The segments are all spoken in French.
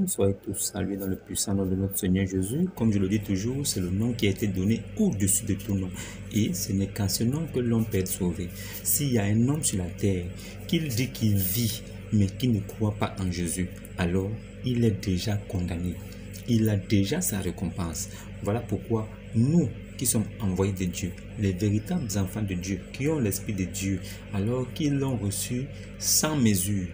Soyez tous salués dans le puissant nom de notre Seigneur Jésus. Comme je le dis toujours, c'est le nom qui a été donné au-dessus de tout nom. Et ce n'est qu'en ce nom que l'homme peut être sauvé. S'il y a un homme sur la terre qui dit qu'il vit, mais qui ne croit pas en Jésus, alors il est déjà condamné. Il a déjà sa récompense. Voilà pourquoi nous qui sommes envoyés de Dieu, les véritables enfants de Dieu, qui ont l'Esprit de Dieu, alors qu'ils l'ont reçu sans mesure,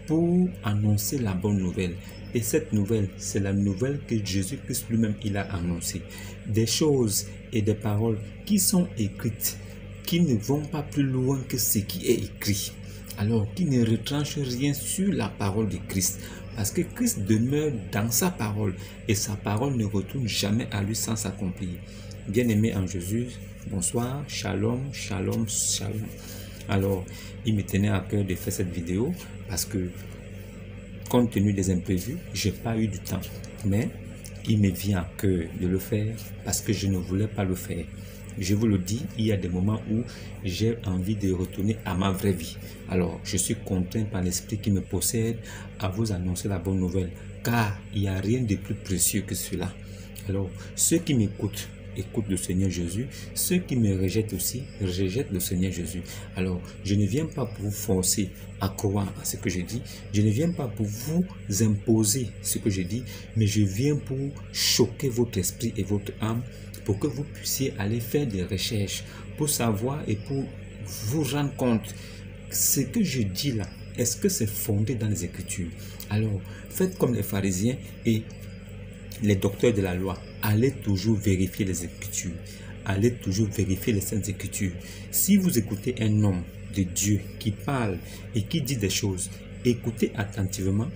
pour annoncer la bonne nouvelle. Et cette nouvelle, c'est la nouvelle que Jésus-Christ lui-même il a annoncée. Des choses et des paroles qui sont écrites, qui ne vont pas plus loin que ce qui est écrit. Alors, qui ne retranchent rien sur la parole de Christ. Parce que Christ demeure dans sa parole et sa parole ne retourne jamais à lui sans s'accomplir. Bien-aimés en Jésus, bonsoir, shalom, shalom, shalom. Alors, il me tenait à cœur de faire cette vidéo parce que, compte tenu des imprévus, je n'ai pas eu du temps. Mais il me vient à cœur de le faire parce que je ne voulais pas le faire. Je vous le dis, il y a des moments où j'ai envie de retourner à ma vraie vie. Alors, je suis contraint par l'esprit qui me possède à vous annoncer la bonne nouvelle. Car il n'y a rien de plus précieux que cela. Alors, ceux qui m'écoutent, écoute le Seigneur Jésus. Ceux qui me rejettent aussi, rejettent le Seigneur Jésus. Alors, je ne viens pas pour vous forcer à croire à ce que je dis. Je ne viens pas pour vous imposer ce que je dis, mais je viens pour choquer votre esprit et votre âme pour que vous puissiez aller faire des recherches pour savoir et pour vous rendre compte ce que je dis là, est-ce que c'est fondé dans les Écritures? Alors, faites comme les pharisiens et les docteurs de la loi. Allez toujours vérifier les Écritures. Allez toujours vérifier les Saintes Écritures. Si vous écoutez un homme de Dieu qui parle et qui dit des choses, écoutez attentivement.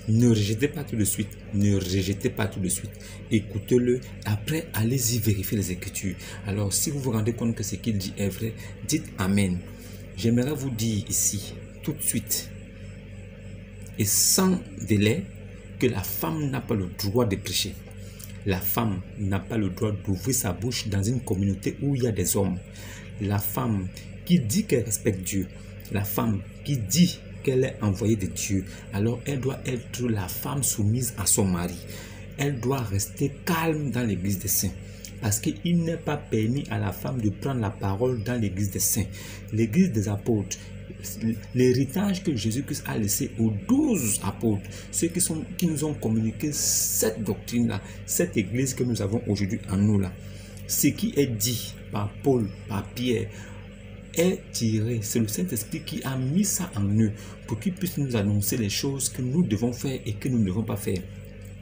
Ne rejetez pas tout de suite. Ne rejetez pas tout de suite. Écoutez-le. Après, allez-y vérifier les Écritures. Alors, si vous vous rendez compte que ce qu'il dit est vrai, dites Amen. J'aimerais vous dire ici, tout de suite, et sans délai, que la femme n'a pas le droit de prêcher. La femme n'a pas le droit d'ouvrir sa bouche dans une communauté où il y a des hommes. La femme qui dit qu'elle respecte Dieu, la femme qui dit qu'elle est envoyée de Dieu, alors elle doit être la femme soumise à son mari. Elle doit rester calme dans l'église des saints. Parce qu'il n'est pas permis à la femme de prendre la parole dans l'église des saints. L'église des apôtres, l'héritage que Jésus-Christ a laissé aux 12 apôtres, ceux qui nous ont communiqué cette doctrine-là, cette église que nous avons aujourd'hui en nous là. Ce qui est dit par Paul, par Pierre, est tiré. C'est le Saint-Esprit qui a mis ça en eux pour qu'il puisse nous annoncer les choses que nous devons faire et que nous ne devons pas faire.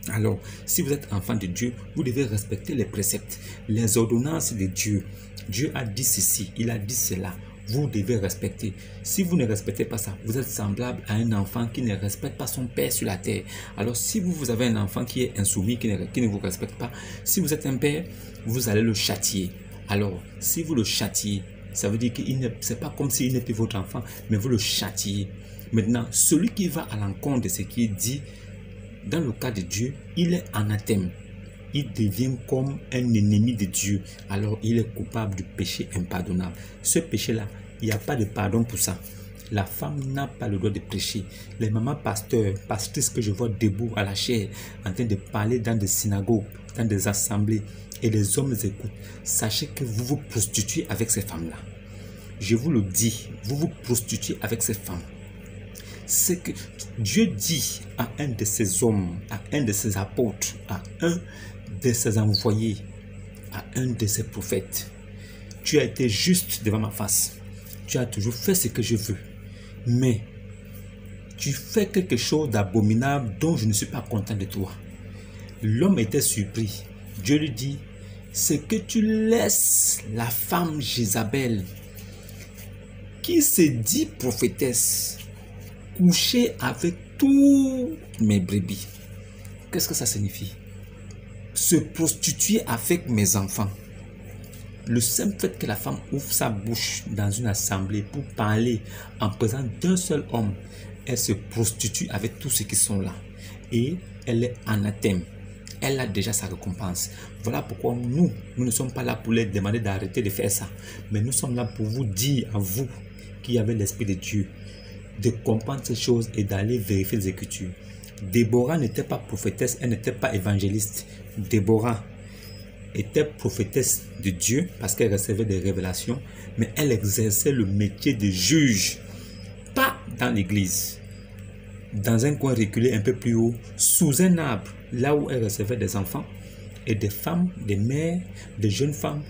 Alors, si vous êtes enfant de Dieu, vous devez respecter les préceptes, les ordonnances de Dieu. Dieu a dit ceci, il a dit cela. Vous devez respecter. Si vous ne respectez pas ça, vous êtes semblable à un enfant qui ne respecte pas son père sur la terre. Alors, si vous avez un enfant qui est insoumis, qui ne vous respecte pas, si vous êtes un père, vous allez le châtier. Alors, si vous le châtiez, ça veut dire que ce n'est pas comme s'il n'est plus votre enfant, mais vous le châtiez. Maintenant, celui qui va à l'encontre de ce qui est dit, dans le cas de Dieu, il est anathème. Il devient comme un ennemi de Dieu. Alors, il est coupable du péché impardonnable. Ce péché-là, il n'y a pas de pardon pour ça. La femme n'a pas le droit de prêcher. Les mamans pasteurs, pastrices que je vois debout à la chair, en train de parler dans des synagogues, dans des assemblées, et les hommes écoutent. Sachez que vous vous prostituez avec ces femmes-là. Je vous le dis, vous vous prostituez avec ces femmes. C'est que Dieu dit à un de ses hommes, à un de ses apôtres, à un de ses envoyés, à un de ses prophètes: tu as été juste devant ma face, tu as toujours fait ce que je veux, mais tu fais quelque chose d'abominable dont je ne suis pas content de toi. L'homme était surpris. Dieu lui dit: c'est que tu laisses la femme Jézabel, qui se dit prophétesse, coucher avec tous mes brebis. Qu'est-ce que ça signifie? Se prostituer avec mes enfants. Le simple fait que la femme ouvre sa bouche dans une assemblée pour parler en présence d'un seul homme, elle se prostitue avec tous ceux qui sont là. Et elle est anathème. Elle a déjà sa récompense. Voilà pourquoi nous ne sommes pas là pour les demander d'arrêter de faire ça. Mais nous sommes là pour vous dire à vous qui avez l'Esprit de Dieu de comprendre ces choses et d'aller vérifier les Écritures. Déborah n'était pas prophétesse, elle n'était pas évangéliste. Déborah était prophétesse de Dieu parce qu'elle recevait des révélations, mais elle exerçait le métier de juge, pas dans l'église, dans un coin reculé un peu plus haut, sous un arbre, là où elle recevait des enfants et des femmes, des mères, des jeunes femmes.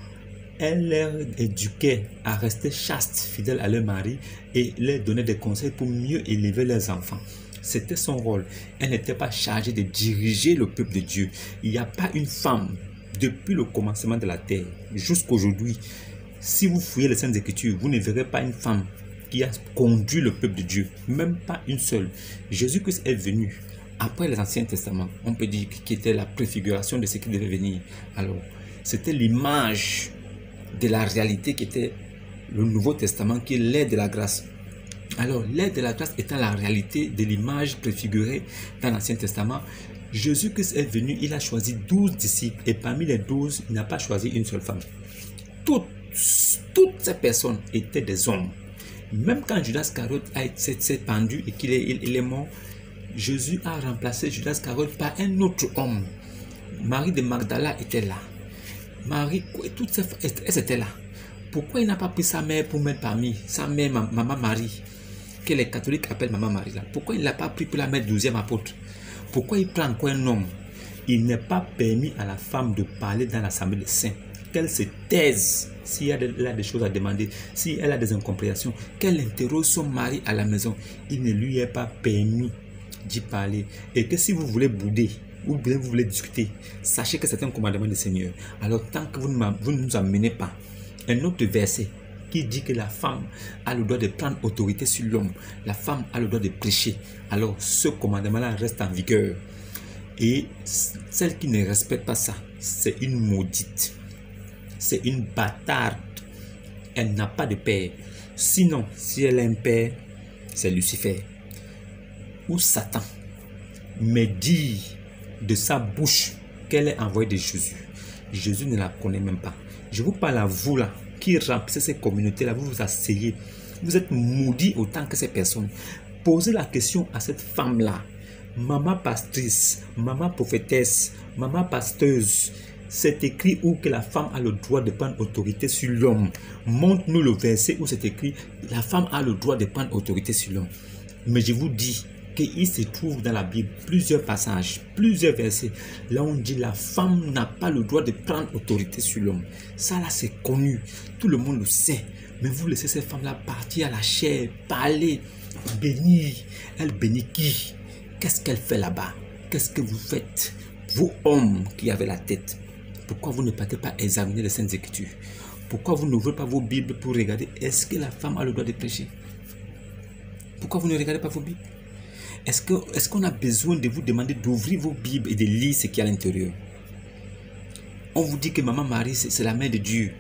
Elle les éduquait à rester chastes, fidèles à leur mari et leur donnait des conseils pour mieux élever leurs enfants. C'était son rôle. Elle n'était pas chargée de diriger le peuple de Dieu. Il n'y a pas une femme, depuis le commencement de la terre jusqu'à aujourd'hui, si vous fouillez les Saintes Écritures, vous ne verrez pas une femme qui a conduit le peuple de Dieu, même pas une seule. Jésus-Christ est venu après les Anciens Testaments. On peut dire qu'il était la préfiguration de ce qui devait venir. Alors, c'était l'image de la réalité qui était le Nouveau Testament, qui est l'aide de la grâce. Alors, l'aide de la grâce étant la réalité de l'image préfigurée dans l'Ancien Testament, Jésus-Christ est venu, il a choisi 12 disciples et parmi les 12, il n'a pas choisi une seule femme. Toutes ces personnes étaient des hommes. Même quand Judas Iscariote s'est pendu et qu'il est mort, Jésus a remplacé Judas Iscariote par un autre homme. Marie de Magdala était là. Marie, toutes ces femmes, elles étaient là. Pourquoi il n'a pas pris sa mère pour mettre parmi sa mère, Maman Marie, que les catholiques appellent Maman Marie là? Pourquoi il ne l'a pas pris pour la mettre 12e apôtre? Pourquoi il prend encore un homme? Il n'est pas permis à la femme de parler dans l'assemblée des saints. Qu'elle se taise s'il y a des choses à demander, si elle a des incompréhensions, qu'elle interroge son mari à la maison. Il ne lui est pas permis d'y parler. Et que si vous voulez bouder, ou bien vous voulez discuter, sachez que c'est un commandement du Seigneur. Alors tant que vous ne nous amenez pas un autre verset qui dit que la femme a le droit de prendre autorité sur l'homme, la femme a le droit de prêcher, alors ce commandement-là reste en vigueur. Et celle qui ne respecte pas ça, c'est une maudite, c'est une bâtarde, elle n'a pas de père. Sinon, si elle a un père, c'est Lucifer ou Satan. Mais dire de sa bouche qu'elle est envoyée de Jésus, Jésus ne la connaît même pas. Je vous parle à vous là, qui remplissez ces communautés-là, vous vous asseyez, vous êtes maudits autant que ces personnes. Posez la question à cette femme-là, maman pastrice, maman prophétesse, maman pasteuse. C'est écrit où que la femme a le droit de prendre autorité sur l'homme. Montre-nous le verset où c'est écrit, la femme a le droit de prendre autorité sur l'homme. Mais je vous dis qu'il se trouve dans la Bible plusieurs passages, plusieurs versets, là on dit la femme n'a pas le droit de prendre autorité sur l'homme. Ça là c'est connu, tout le monde le sait. Mais vous laissez cette femme là partir à la chair, parler, bénir. Elle bénit qui? Qu'est-ce qu'elle fait là-bas? Qu'est-ce que vous faites? Vous hommes qui avez la tête, pourquoi vous ne partez pas examiner les Saintes Écritures? Pourquoi vous n'ouvrez pas vos Bibles pour regarder est-ce que la femme a le droit de prêcher? Pourquoi vous ne regardez pas vos Bibles? Est-ce qu'on a besoin de vous demander d'ouvrir vos Bibles et de lire ce qu'il y a à l'intérieur? On vous dit que Maman Marie, c'est la mère de Dieu.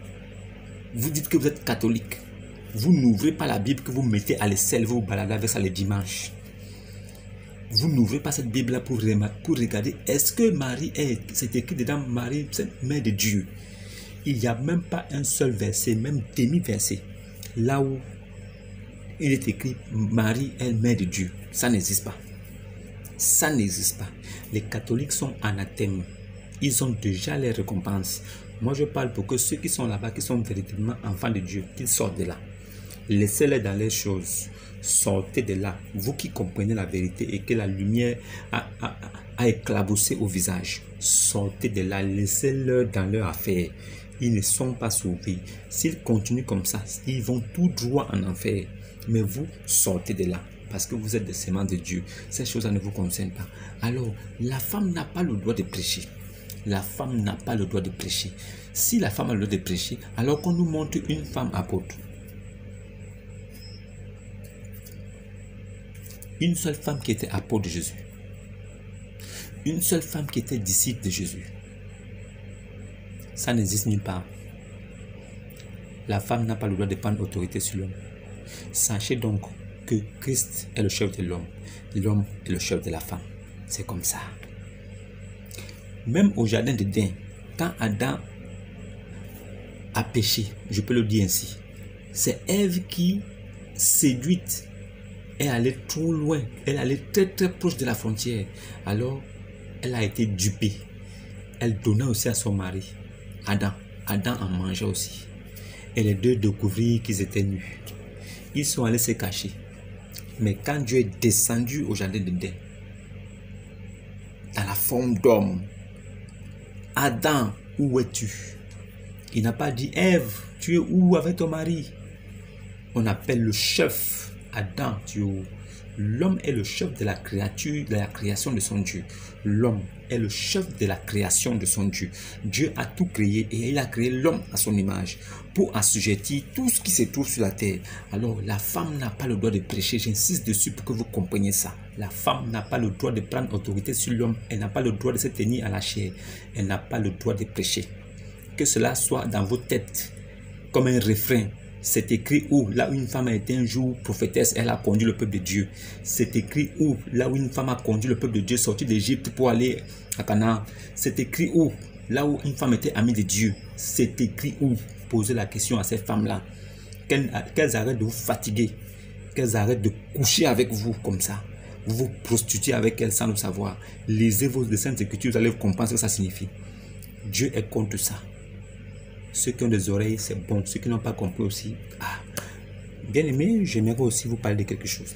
Vous dites que vous êtes catholique. Vous n'ouvrez pas la Bible que vous mettez à l'aisselle, vous baladez avec ça le dimanche. Vous n'ouvrez pas cette Bible-là pour regarder est-ce que Marie c'est écrit dedans, Marie, c'est mère de Dieu. Il n'y a même pas un seul verset, même demi-verset, là où il est écrit Marie est mère de Dieu. Ça n'existe pas. Ça n'existe pas. Les catholiques sont anathèmes. Ils ont déjà les récompenses. Moi, je parle pour que ceux qui sont là-bas, qui sont véritablement enfants de Dieu, qu'ils sortent de là. Laissez-les dans les choses. Sortez de là. Vous qui comprenez la vérité et que la lumière a éclaboussé au visage. Sortez de là. Laissez-les dans leur affaire. Ils ne sont pas sauvés. S'ils continuent comme ça, ils vont tout droit en enfer. Mais vous, sortez de là. Parce que vous êtes des semences de Dieu. Ces choses-là ne vous concernent pas. Alors, la femme n'a pas le droit de prêcher. La femme n'a pas le droit de prêcher. Si la femme a le droit de prêcher, alors qu'on nous montre une femme apôtre. Une seule femme qui était apôtre de Jésus. Une seule femme qui était disciple de Jésus. Ça n'existe nulle part. La femme n'a pas le droit de prendre autorité sur l'homme. Sachez donc que Christ est le chef de l'homme. L'homme est le chef de la femme. C'est comme ça. Même au jardin d'Éden, quand Adam a péché, je peux le dire ainsi, c'est Ève qui, séduite est allée trop loin, elle allait très très proche de la frontière. Alors, elle a été dupée. Elle donna aussi à son mari, Adam. Adam en mangeait aussi. Et les deux découvrirent qu'ils étaient nus. Ils sont allés se cacher. Mais quand Dieu est descendu au jardin d'Éden, dans la forme d'homme, Adam, où es-tu? Il n'a pas dit, Ève, tu es où avec ton mari? On appelle le chef, Adam, tu es où? L'homme est le chef de la créature, de la création de son Dieu. L'homme est le chef de la création de son Dieu. Dieu a tout créé et il a créé l'homme à son image pour assujettir tout ce qui se trouve sur la terre. Alors la femme n'a pas le droit de prêcher, j'insiste dessus pour que vous compreniez ça. La femme n'a pas le droit de prendre autorité sur l'homme, elle n'a pas le droit de se tenir à la chair, elle n'a pas le droit de prêcher. Que cela soit dans vos têtes comme un refrain. C'est écrit où, là où une femme a été un jour prophétesse, elle a conduit le peuple de Dieu. C'est écrit où, là où une femme a conduit le peuple de Dieu sorti d'Égypte pour aller à Canaan. C'est écrit où, là où une femme était amie de Dieu. C'est écrit où. Posez la question à ces femmes-là. Qu'elles arrêtent de vous fatiguer. Qu'elles arrêtent de coucher avec vous comme ça. Vous vous prostituez avec elles sans le savoir. Lisez vos Saintes Écritures, vous allez comprendre ce que ça signifie. Dieu est contre ça. Ceux qui ont des oreilles, c'est bon. Ceux qui n'ont pas compris aussi. Ah, bien aimé, j'aimerais aussi vous parler de quelque chose.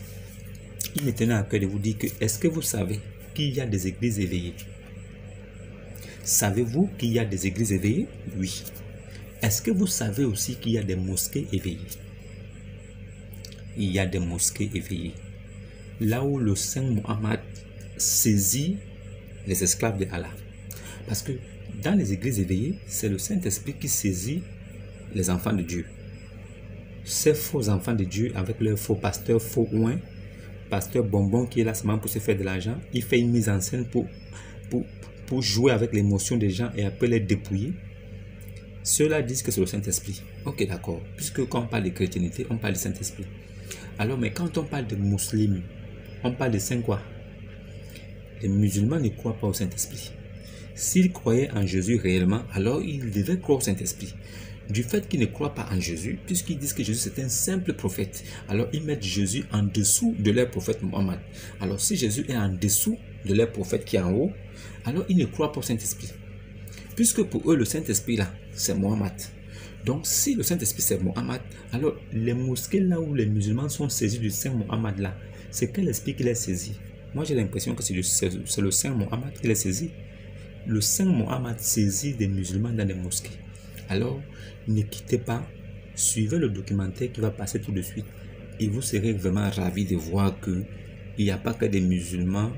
Il me tenait à cœur de vous dire que, est-ce que vous savez qu'il y a des églises éveillées? Savez-vous qu'il y a des églises éveillées? Oui. Est-ce que vous savez aussi qu'il y a des mosquées éveillées? Il y a des mosquées éveillées. Là où le Saint Mohammed saisit les esclaves de Allah. Parce que dans les églises éveillées, c'est le Saint-Esprit qui saisit les enfants de Dieu. Ces faux enfants de Dieu avec leur faux pasteur, faux oin, pasteur bonbon qui est là seulement pour se faire de l'argent, il fait une mise en scène pour jouer avec l'émotion des gens et après les dépouiller. Ceux-là disent que c'est le Saint-Esprit. Ok, d'accord. Puisque quand on parle de chrétienté, on parle du Saint-Esprit. Alors, mais quand on parle de musulmans, on parle de Saint quoi? Les musulmans ne croient pas au Saint-Esprit. S'ils croyaient en Jésus réellement, alors ils devaient croire au Saint-Esprit. Du fait qu'ils ne croient pas en Jésus, puisqu'ils disent que Jésus c'est un simple prophète, alors ils mettent Jésus en dessous de leur prophète Mohammed. Alors si Jésus est en dessous de leur prophète qui est en haut, alors ils ne croient pas au Saint-Esprit. Puisque pour eux, le Saint-Esprit là, c'est Mohammed. Donc si le Saint-Esprit c'est Mohammed, alors les mosquées là où les musulmans sont saisis du Saint Mohammed là, c'est quel esprit qui les saisit? Moi j'ai l'impression que c'est le Saint Mohammed qui les saisit. Le Saint Mohammed saisit des musulmans dans des mosquées. Alors, ne quittez pas, suivez le documentaire qui va passer tout de suite et vous serez vraiment ravis de voir qu'il n'y a pas que des musulmans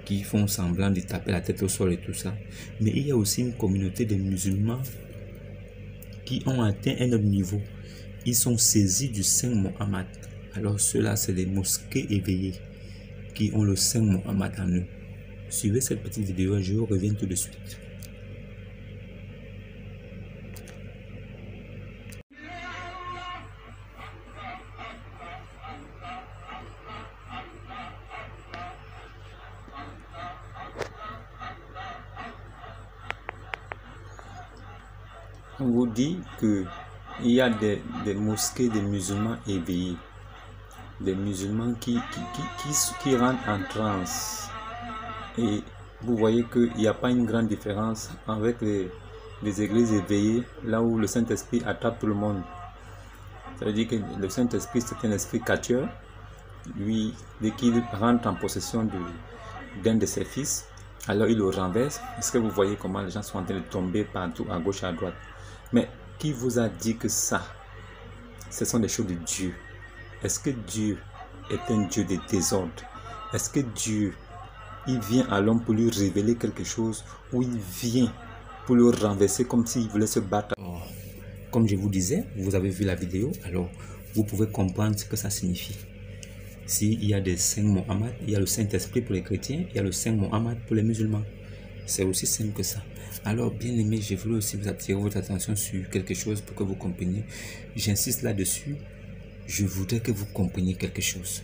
qui font semblant de taper la tête au sol et tout ça, mais il y a aussi une communauté de musulmans qui ont atteint un autre niveau. Ils sont saisis du Saint Mohammed. Alors ceux-là, c'est les mosquées éveillées qui ont le Saint Mohammed en eux. Suivez cette petite vidéo et je reviens tout de suite. On vous dit qu'il y a des mosquées de musulmans éveillés. Des musulmans qui rentrent en transe. Et vous voyez qu'il n'y a pas une grande différence avec les églises éveillées, là où le Saint-Esprit attrape tout le monde. Ça veut dire que le Saint-Esprit, c'est un esprit catcheur. Lui, dès qu'il rentre en possession d'un de ses fils, alors il le renverse. Est-ce que vous voyez comment les gens sont en train de tomber partout, à gauche et à droite? Mais qui vous a dit que ça, ce sont des choses de Dieu? Est-ce que Dieu est un Dieu de désordre? Est-ce que Dieu, il vient à l'homme pour lui révéler quelque chose, ou il vient pour le renverser comme s'il voulait se battre? Comme je vous disais, vous avez vu la vidéo, alors vous pouvez comprendre ce que ça signifie. S'il y a des saints Mohammed, il y a le Saint-Esprit pour les chrétiens, il y a le Saint Mohammed pour les musulmans. C'est aussi simple que ça. Alors, bien aimé, je voulais aussi vous attirer votre attention sur quelque chose pour que vous compreniez. J'insiste là-dessus. Je voudrais que vous compreniez quelque chose.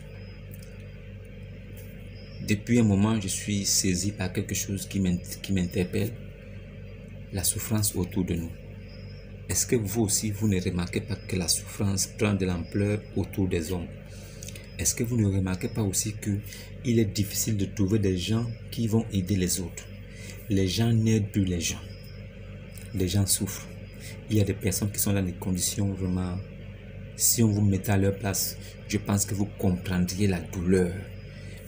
Depuis un moment, je suis saisi par quelque chose qui m'interpelle. La souffrance autour de nous. Est-ce que vous aussi, vous ne remarquez pas que la souffrance prend de l'ampleur autour des hommes? Est-ce que vous ne remarquez pas aussi que il est difficile de trouver des gens qui vont aider les autres? Les gens n'aident plus les gens. Les gens souffrent. Il y a des personnes qui sont dans des conditions vraiment... Si on vous mettait à leur place, je pense que vous comprendriez la douleur.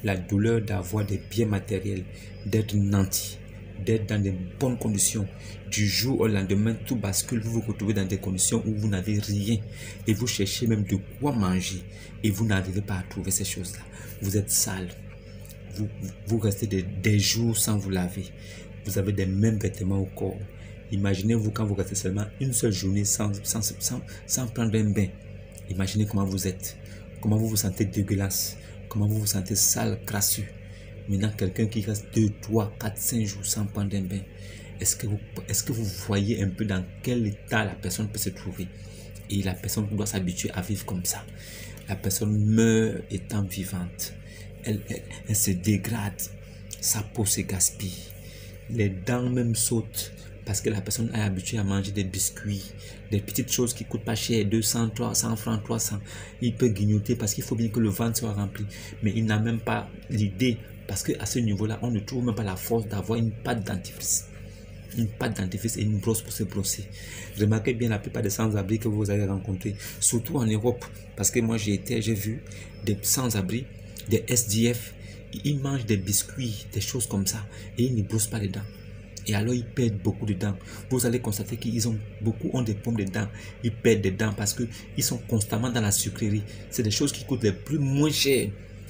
La douleur d'avoir des biens matériels, d'être nanti, d'être dans de bonnes conditions. Du jour au lendemain, tout bascule, vous vous retrouvez dans des conditions où vous n'avez rien. Et vous cherchez même de quoi manger. Et vous n'arrivez pas à trouver ces choses-là. Vous êtes sale. Vous restez des jours sans vous laver. Vous avez des mêmes vêtements au corps. Imaginez-vous quand vous restez seulement une seule journée sans prendre un bain. Imaginez comment vous êtes. Comment vous vous sentez dégueulasse. Comment vous vous sentez sale, crasseux. Maintenant, quelqu'un qui reste 2, 3, 4, 5 jours sans prendre un bain. Est-ce que vous voyez un peu dans quel état la personne peut se trouver? Et la personne doit s'habituer à vivre comme ça. La personne meurt étant vivante. Elle se dégrade. Sa peau se gaspille. Les dents même sautent. Parce que la personne est habituée à manger des biscuits, des petites choses qui ne coûtent pas cher, 200, 300 francs, 300. Il peut grignoter parce qu'il faut bien que le ventre soit rempli. Mais il n'a même pas l'idée, parce qu'à ce niveau-là, on ne trouve même pas la force d'avoir une pâte dentifrice. Une pâte dentifrice et une brosse pour se brosser. Remarquez bien la plupart des sans-abri que vous allez rencontrer, surtout en Europe. Parce que moi j'ai vu des sans-abri, des SDF, ils mangent des biscuits, des choses comme ça, et ils ne brossent pas les dents. Et alors ils perdent beaucoup de dents. Vous allez constater qu'ils ont des pommes de dents. Ils perdent des dents parce qu'ils sont constamment dans la sucrerie. C'est des choses qui coûtent les plus moins cher.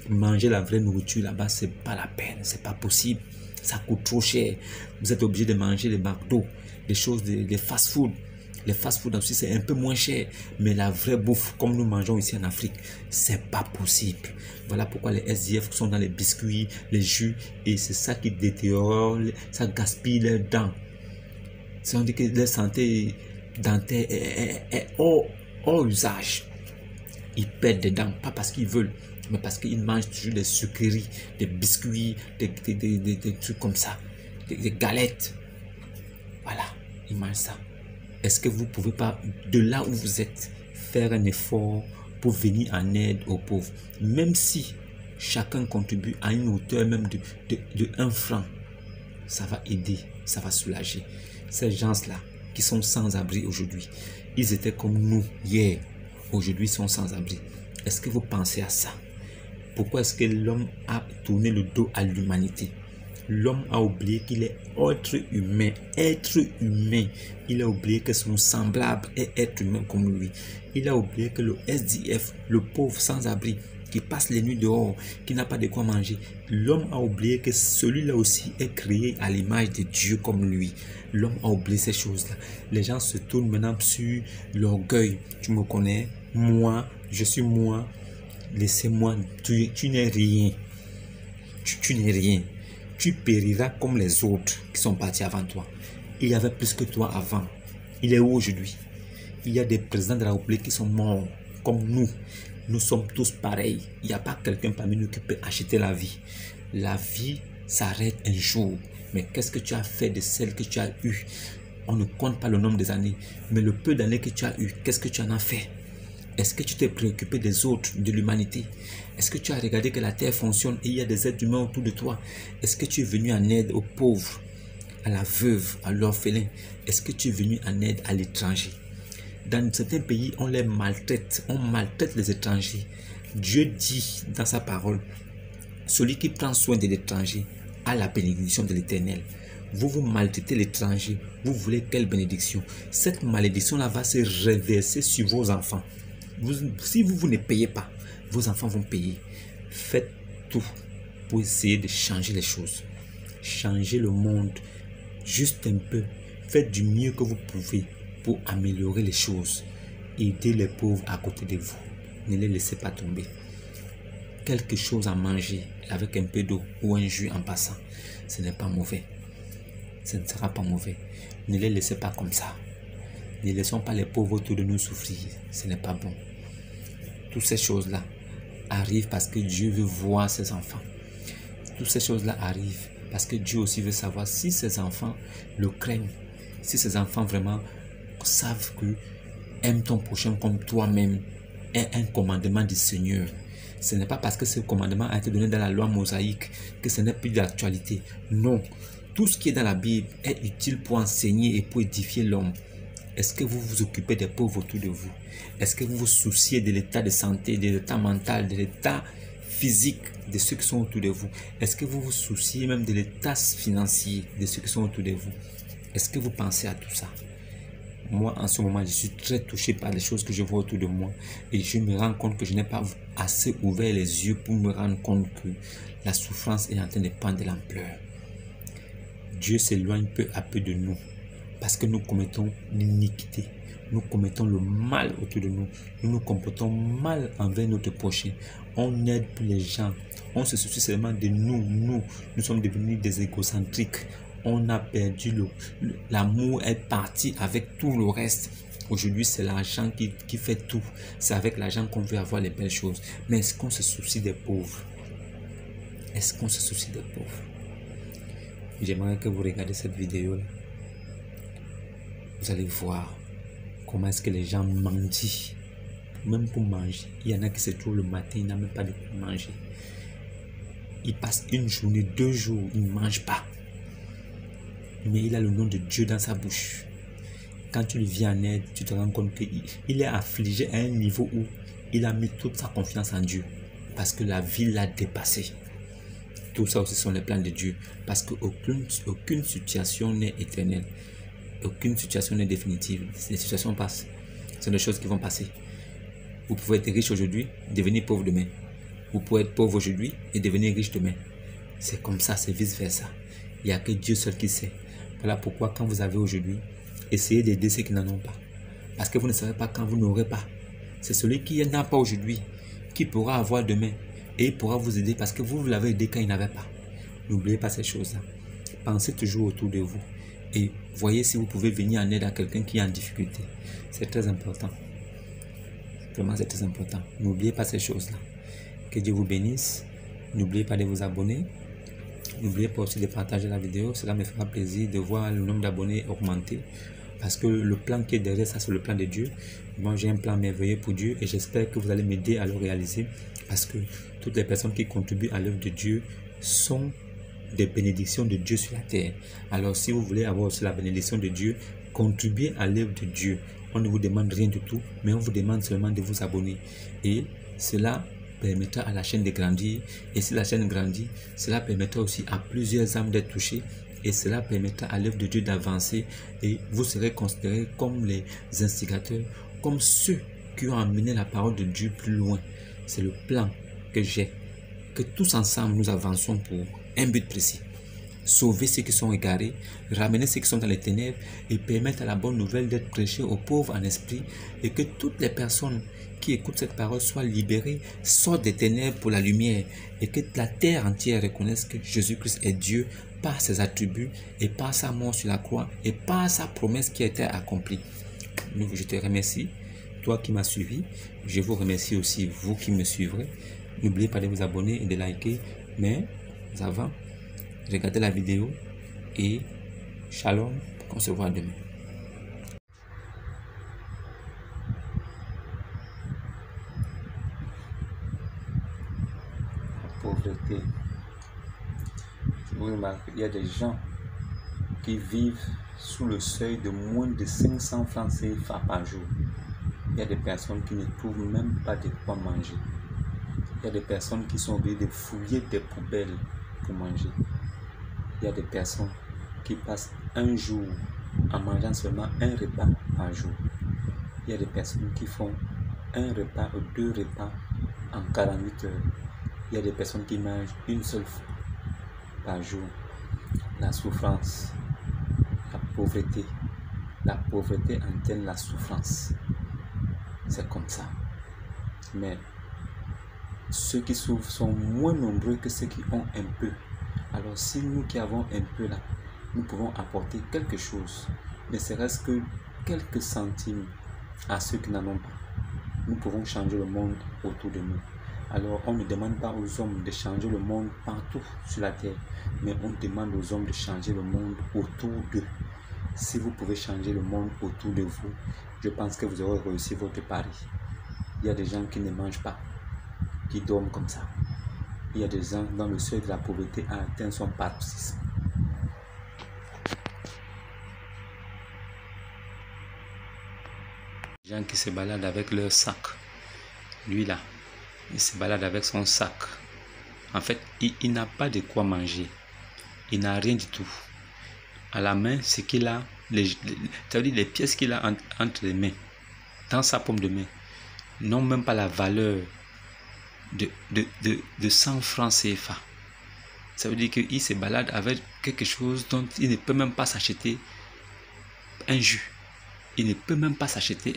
Manger la vraie nourriture là-bas, c'est pas la peine, c'est pas possible. Ça coûte trop cher. Vous êtes obligé de manger les McDo, les choses, les fast-food. Les fast-food aussi, c'est un peu moins cher. Mais la vraie bouffe, comme nous mangeons ici en Afrique, c'est pas possible. Voilà pourquoi les SDF sont dans les biscuits, les jus. Et c'est ça qui détériore, ça gaspille leurs dents. Si on dit que leur santé dentaire est hors usage. Ils perdent des dents, pas parce qu'ils veulent, mais parce qu'ils mangent toujours des sucreries, des biscuits, des trucs comme ça, des galettes. Voilà, ils mangent ça. Est-ce que vous ne pouvez pas, de là où vous êtes, faire un effort pour venir en aide aux pauvres? Même si chacun contribue à une hauteur même de 1 franc, ça va aider, ça va soulager. Ces gens-là qui sont sans abri aujourd'hui, ils étaient comme nous hier, aujourd'hui ils sont sans abri. Est-ce que vous pensez à ça? Pourquoi est-ce que l'homme a tourné le dos à l'humanité? L'homme a oublié qu'il est être humain. Il a oublié que son semblable est être humain comme lui. Il a oublié que le SDF, le pauvre sans-abri, qui passe les nuits dehors, qui n'a pas de quoi manger, l'homme a oublié que celui-là aussi est créé à l'image de Dieu comme lui. L'homme a oublié ces choses-là. Les gens se tournent maintenant sur l'orgueil. Tu me connais? Moi, je suis moi. Laissez-moi. Tu n'es rien. Tu n'es rien. Tu périras comme les autres qui sont partis avant toi. Il y avait plus que toi avant. Il est où aujourd'hui? Il y a des présidents de la République qui sont morts comme nous. Nous sommes tous pareils. Il n'y a pas quelqu'un parmi nous qui peut acheter la vie. La vie s'arrête un jour. Mais qu'est-ce que tu as fait de celle que tu as eue? On ne compte pas le nombre des années. Mais le peu d'années que tu as eu, qu'est-ce que tu en as fait? Est-ce que tu t'es préoccupé des autres, de l'humanité? Est-ce que tu as regardé que la terre fonctionne et il y a des êtres humains autour de toi? Est-ce que tu es venu en aide aux pauvres, à la veuve, à l'orphelin? Est-ce que tu es venu en aide à l'étranger? Dans certains pays, on les maltraite, on maltraite les étrangers. Dieu dit dans sa parole, celui qui prend soin de l'étranger a la bénédiction de l'Éternel. Vous maltraitez l'étranger, vous voulez quelle bénédiction? Cette malédiction-là va se reverser sur vos enfants. Si vous ne payez pas, vos enfants vont payer. Faites tout pour essayer de changer les choses. Changez le monde juste un peu. Faites du mieux que vous pouvez pour améliorer les choses. Aidez les pauvres à côté de vous. Ne les laissez pas tomber. Quelque chose à manger avec un peu d'eau ou un jus en passant, ce n'est pas mauvais. Ce ne sera pas mauvais. Ne les laissez pas comme ça. Ne laissons pas les pauvres autour de nous souffrir. Ce n'est pas bon. Toutes ces choses-là arrivent parce que Dieu veut voir ses enfants. Toutes ces choses-là arrivent parce que Dieu aussi veut savoir si ses enfants le craignent. Si ses enfants vraiment savent que aime ton prochain comme toi-même est un commandement du Seigneur. Ce n'est pas parce que ce commandement a été donné dans la loi mosaïque que ce n'est plus d'actualité. Non, tout ce qui est dans la Bible est utile pour enseigner et pour édifier l'homme. Est-ce que vous vous occupez des pauvres autour de vous? Est-ce que vous vous souciez de l'état de santé, de l'état mental, de l'état physique de ceux qui sont autour de vous? Est-ce que vous vous souciez même de l'état financier de ceux qui sont autour de vous? Est-ce que vous pensez à tout ça? Moi, en ce moment, je suis très touché par les choses que je vois autour de moi et je me rends compte que je n'ai pas assez ouvert les yeux pour me rendre compte que la souffrance est en train de prendre de l'ampleur. Dieu s'éloigne peu à peu de nous parce que nous commettons l'iniquité. Nous commettons le mal autour de nous. Nous nous comportons mal envers notre prochain. On n'aide plus les gens. On se soucie seulement de nous. Nous sommes devenus des égocentriques. On a perdu l'amour est parti avec tout le reste. Aujourd'hui, c'est l'argent qui fait tout. C'est avec l'argent qu'on veut avoir les belles choses. Mais est-ce qu'on se soucie des pauvres? Est-ce qu'on se soucie des pauvres? J'aimerais que vous regardiez cette vidéo-là. Vous allez voir comment est-ce que les gens mendient. Même pour manger. Il y en a qui se trouvent le matin, ils n'ont même pas de quoi manger. Ils passent une journée, 2 jours, ils ne mangent pas. Mais il a le nom de Dieu dans sa bouche. Quand tu lui viens en aide, tu te rends compte qu'il est affligé à un niveau où il a mis toute sa confiance en Dieu. Parce que la vie l'a dépassé. Tout ça aussi sont les plans de Dieu. Parce qu'aucune situation n'est éternelle. Aucune situation n'est définitive. Les situations passent. Ce sont des choses qui vont passer. Vous pouvez être riche aujourd'hui, devenir pauvre demain. Vous pouvez être pauvre aujourd'hui et devenir riche demain. C'est comme ça, c'est vice versa. Il n'y a que Dieu seul qui sait. Voilà pourquoi quand vous avez aujourd'hui, essayez d'aider ceux qui n'en ont pas. Parce que vous ne savez pas quand vous n'aurez pas. C'est celui qui n'a pas aujourd'hui qui pourra avoir demain. Et il pourra vous aider parce que vous l'avez aidé quand il n'avait pas. N'oubliez pas ces choses-là. Pensez toujours autour de vous. Et voyez si vous pouvez venir en aide à quelqu'un qui est en difficulté. C'est très important. Vraiment, c'est très important. N'oubliez pas ces choses-là. Que Dieu vous bénisse. N'oubliez pas de vous abonner. N'oubliez pas aussi de partager la vidéo. Cela me fera plaisir de voir le nombre d'abonnés augmenter. Parce que le plan qui est derrière ça, c'est le plan de Dieu. Moi, j'ai un plan merveilleux pour Dieu et j'espère que vous allez m'aider à le réaliser. Parce que toutes les personnes qui contribuent à l'œuvre de Dieu sont des bénédictions de Dieu sur la terre. Alors, si vous voulez avoir aussi la bénédiction de Dieu, contribuez à l'œuvre de Dieu. On ne vous demande rien du tout, mais on vous demande seulement de vous abonner. Et cela permettra à la chaîne de grandir. Et si la chaîne grandit, cela permettra aussi à plusieurs âmes d'être touchées. Et cela permettra à l'œuvre de Dieu d'avancer. Et vous serez considérés comme les instigateurs, comme ceux qui ont amené la parole de Dieu plus loin. C'est le plan que j'ai. Que tous ensemble nous avançons pour un but précis. Sauver ceux qui sont égarés, ramener ceux qui sont dans les ténèbres et permettre à la bonne nouvelle d'être prêchée aux pauvres en esprit et que toutes les personnes qui écoutent cette parole soient libérées, sortent des ténèbres pour la lumière et que la terre entière reconnaisse que Jésus-Christ est Dieu par ses attributs et par sa mort sur la croix et par sa promesse qui a été accomplie. Je te remercie, toi qui m'as suivi. Je vous remercie aussi, vous qui me suivrez. N'oubliez pas de vous abonner et de liker. Mais avant, regardez la vidéo et shalom, on se voit demain. La pauvreté. Vous remarquez, il y a des gens qui vivent sous le seuil de moins de 500 francs CFA par jour. Il y a des personnes qui ne trouvent même pas de quoi manger. Il y a des personnes qui sont obligées de fouiller des poubelles pour manger. Il y a des personnes qui passent un jour en mangeant seulement un repas par jour. Il y a des personnes qui font un repas ou 2 repas en 48 heures. Il y a des personnes qui mangent une seule fois par jour. La souffrance, la pauvreté entraîne la souffrance. C'est comme ça. Mais ceux qui souffrent sont moins nombreux que ceux qui ont un peu. Alors si nous qui avons un peu là, nous pouvons apporter quelque chose, ne serait-ce que quelques centimes à ceux qui n'en ont pas, nous pouvons changer le monde autour de nous. Alors on ne demande pas aux hommes de changer le monde partout sur la terre, mais on demande aux hommes de changer le monde autour d'eux. Si vous pouvez changer le monde autour de vous, je pense que vous aurez réussi votre pari. Il y a des gens qui ne mangent pas. qui dorment comme ça. Il y a des gens dont le seuil de la pauvreté a atteint son paroxysme. Des gens qui se baladent avec leur sac. Lui là, il se balade avec son sac. En fait, il n'a pas de quoi manger. Il n'a rien du tout. À la main, ce qu'il a, c'est-à-dire les pièces qu'il a entre les mains, dans sa paume de main, n'ont même pas la valeur de 100 francs CFA. Ça veut dire qu'il se balade avec quelque chose dont il ne peut même pas s'acheter un jus. Il ne peut même pas s'acheter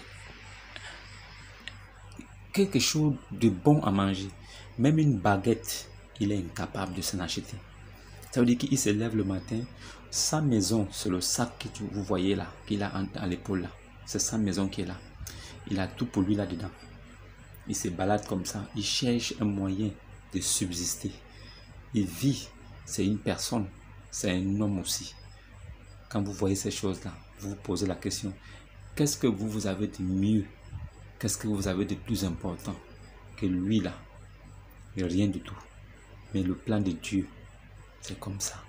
quelque chose de bon à manger. Même une baguette, il est incapable de s'en acheter. Ça veut dire qu'il se lève le matin, sa maison, c'est le sac que vous voyez là, qu'il a à l'épaule là. C'est sa maison qui est là. Il a tout pour lui là-dedans. Il se balade comme ça, il cherche un moyen de subsister. Il vit, c'est une personne, c'est un homme aussi. Quand vous voyez ces choses-là, vous vous posez la question, qu'est-ce que vous avez de mieux? Qu'est-ce que vous avez de plus important que lui là? Rien du tout. Mais le plan de Dieu, c'est comme ça.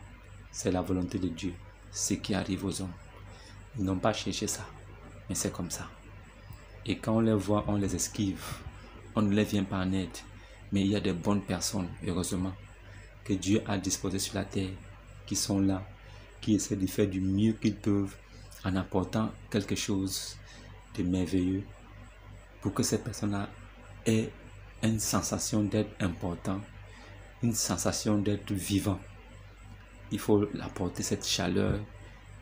C'est la volonté de Dieu. Ce qui arrive aux hommes. Ils n'ont pas cherché ça. Mais c'est comme ça. Et quand on les voit, on les esquive. On ne les vient pas en aide. Mais il y a des bonnes personnes, heureusement, que Dieu a disposées sur la terre, qui sont là, qui essaient de faire du mieux qu'ils peuvent en apportant quelque chose de merveilleux pour que ces personnes-là aient une sensation d'être important, une sensation d'être vivant. Il faut apporter cette chaleur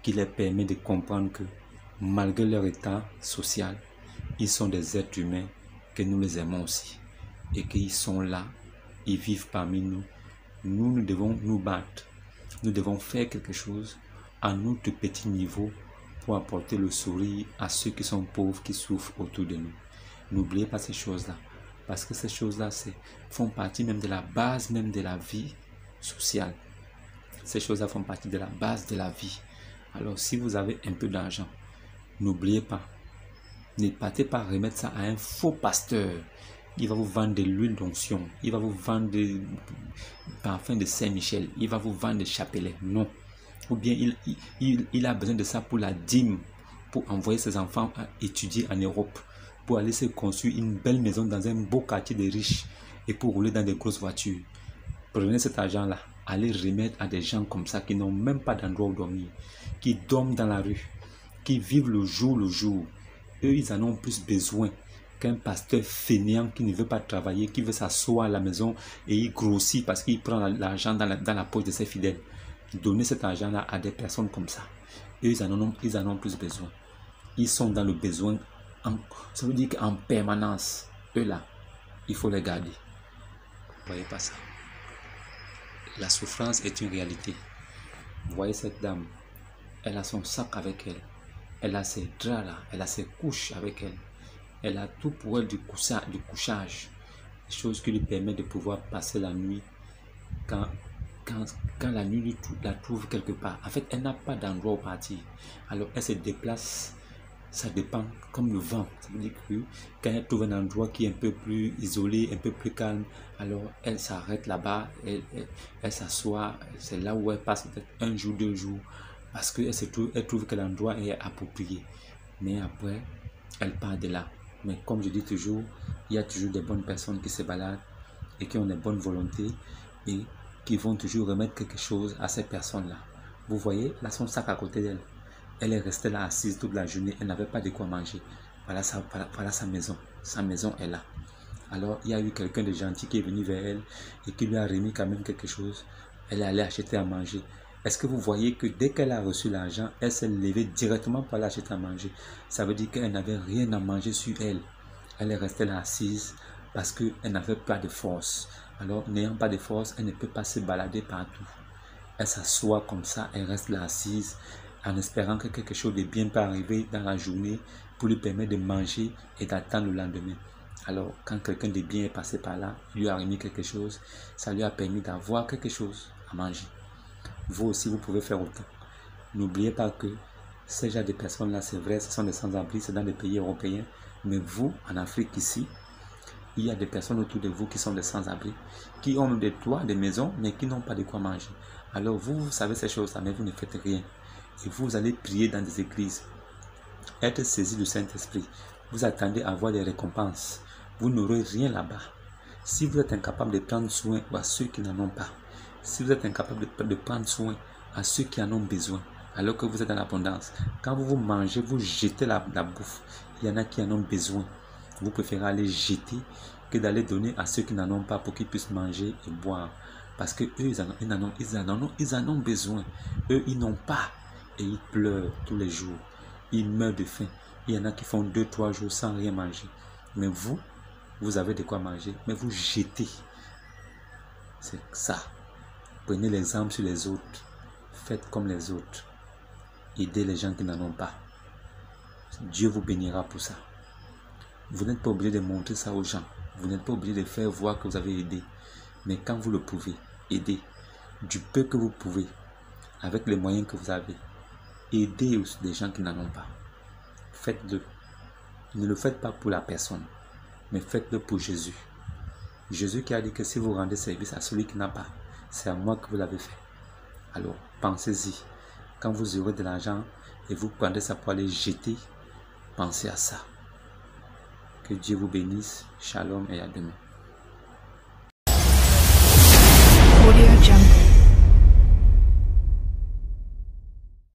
qui leur permet de comprendre que malgré leur état social, ils sont des êtres humains, que nous les aimons aussi. Et qu'ils sont là, ils vivent parmi nous. Nous devons nous battre. Nous devons faire quelque chose à notre petit niveau pour apporter le sourire à ceux qui sont pauvres, qui souffrent autour de nous. N'oubliez pas ces choses-là. Parce que ces choses-là font partie même de la base même de la vie sociale. Ces choses-là font partie de la base de la vie. Alors si vous avez un peu d'argent, n'oubliez pas, ne partez pas remettre ça à un faux pasteur. Il va vous vendre de l'huile d'onction, il va vous vendre des parfums de Saint-Michel, il va vous vendre des chapelets. Non. Ou bien il a besoin de ça pour la dîme, pour envoyer ses enfants à étudier en Europe, pour aller se construire une belle maison dans un beau quartier de riches et pour rouler dans des grosses voitures. Prenez cet argent-là, allez remettre à des gens comme ça qui n'ont même pas d'endroit où dormir, qui dorment dans la rue, qui vivent le jour. Eux, ils en ont plus besoin qu'un pasteur fainéant qui ne veut pas travailler, qui veut s'asseoir à la maison et il grossit parce qu'il prend l'argent dans la poche de ses fidèles. Donnez cet argent-là à des personnes comme ça. Eux, ils en ont plus besoin. Ils sont dans le besoin. Ça veut dire qu'en permanence, eux là, il faut les garder. Vous voyez pas ça? La souffrance est une réalité. Vous voyez cette dame, elle a son sac avec elle. Elle a ses draps là, elle a ses couches avec elle. Elle a tout pour elle du couchage. Des choses qui lui permettent de pouvoir passer la nuit quand la nuit la trouve quelque part. En fait, elle n'a pas d'endroit où partir. Alors, elle se déplace. Ça dépend, comme le vent. Ça veut dire que quand elle trouve un endroit qui est un peu plus isolé, un peu plus calme, alors elle s'arrête là-bas, elle s'assoit. C'est là où elle passe peut-être un jour, 2 jours, parce qu'elle trouve que l'endroit est approprié. Mais après, elle part de là. Mais comme je dis toujours, il y a toujours des bonnes personnes qui se baladent et qui ont des bonnes volontés et qui vont toujours remettre quelque chose à ces personnes-là. Vous voyez, là, son sac à côté d'elle. Elle est restée là assise toute la journée. Elle n'avait pas de quoi manger. Voilà sa maison. Sa maison est là. Alors, il y a eu quelqu'un de gentil qui est venu vers elle et qui lui a remis quand même quelque chose. Elle est allée acheter à manger. Est-ce que vous voyez que dès qu'elle a reçu l'argent, elle s'est levée directement pour aller acheter à manger? Ça veut dire qu'elle n'avait rien à manger sur elle. Elle est restée là assise parce qu'elle n'avait pas de force. Alors, n'ayant pas de force, elle ne peut pas se balader partout. Elle s'assoit comme ça, elle reste là assise en espérant que quelque chose de bien peut arriver dans la journée pour lui permettre de manger et d'attendre le lendemain. Alors, quand quelqu'un de bien est passé par là, il lui a remis quelque chose, ça lui a permis d'avoir quelque chose à manger. Vous aussi, vous pouvez faire autant. N'oubliez pas que ces gens de personnes-là, c'est vrai, ce sont des sans-abri, c'est dans les pays européens, mais vous, en Afrique ici, Il y a des personnes autour de vous qui sont des sans-abri, qui ont des toits, des maisons, mais qui n'ont pas de quoi manger. Alors vous savez ces choses-là, mais vous ne faites rien. Et vous allez prier dans des églises, être saisi du Saint-Esprit. Vous attendez à avoir des récompenses. Vous n'aurez rien là-bas. Si vous êtes incapable de prendre soin à ceux qui n'en ont pas, si vous êtes incapable de prendre soin à ceux qui en ont besoin, alors que vous êtes dans l'abondance, quand vous mangez, vous jetez la bouffe. Il y en a qui en ont besoin. Vous préférez aller jeter que d'aller donner à ceux qui n'en ont pas pour qu'ils puissent manger et boire. Parce que eux, ils en ont besoin. Eux, ils n'ont pas. Et ils pleurent tous les jours. Ils meurent de faim. Il y en a qui font 2-3 jours sans rien manger. Mais vous, vous avez de quoi manger, mais vous jetez. C'est ça. Prenez l'exemple sur les autres. Faites comme les autres. Aidez les gens qui n'en ont pas. Dieu vous bénira pour ça. Vous n'êtes pas obligé de montrer ça aux gens. Vous n'êtes pas obligé de faire voir que vous avez aidé. Mais quand vous le pouvez, aidez. Du peu que vous pouvez, avec les moyens que vous avez, aidez aussi des gens qui n'en ont pas. Faites-le. Ne le faites pas pour la personne, mais faites-le pour Jésus. Jésus qui a dit que si vous rendez service à celui qui n'a pas, c'est à moi que vous l'avez fait. Alors, pensez-y. Quand vous aurez de l'argent et vous prenez ça pour aller jeter, pensez à ça. Que Dieu vous bénisse. Shalom et à demain.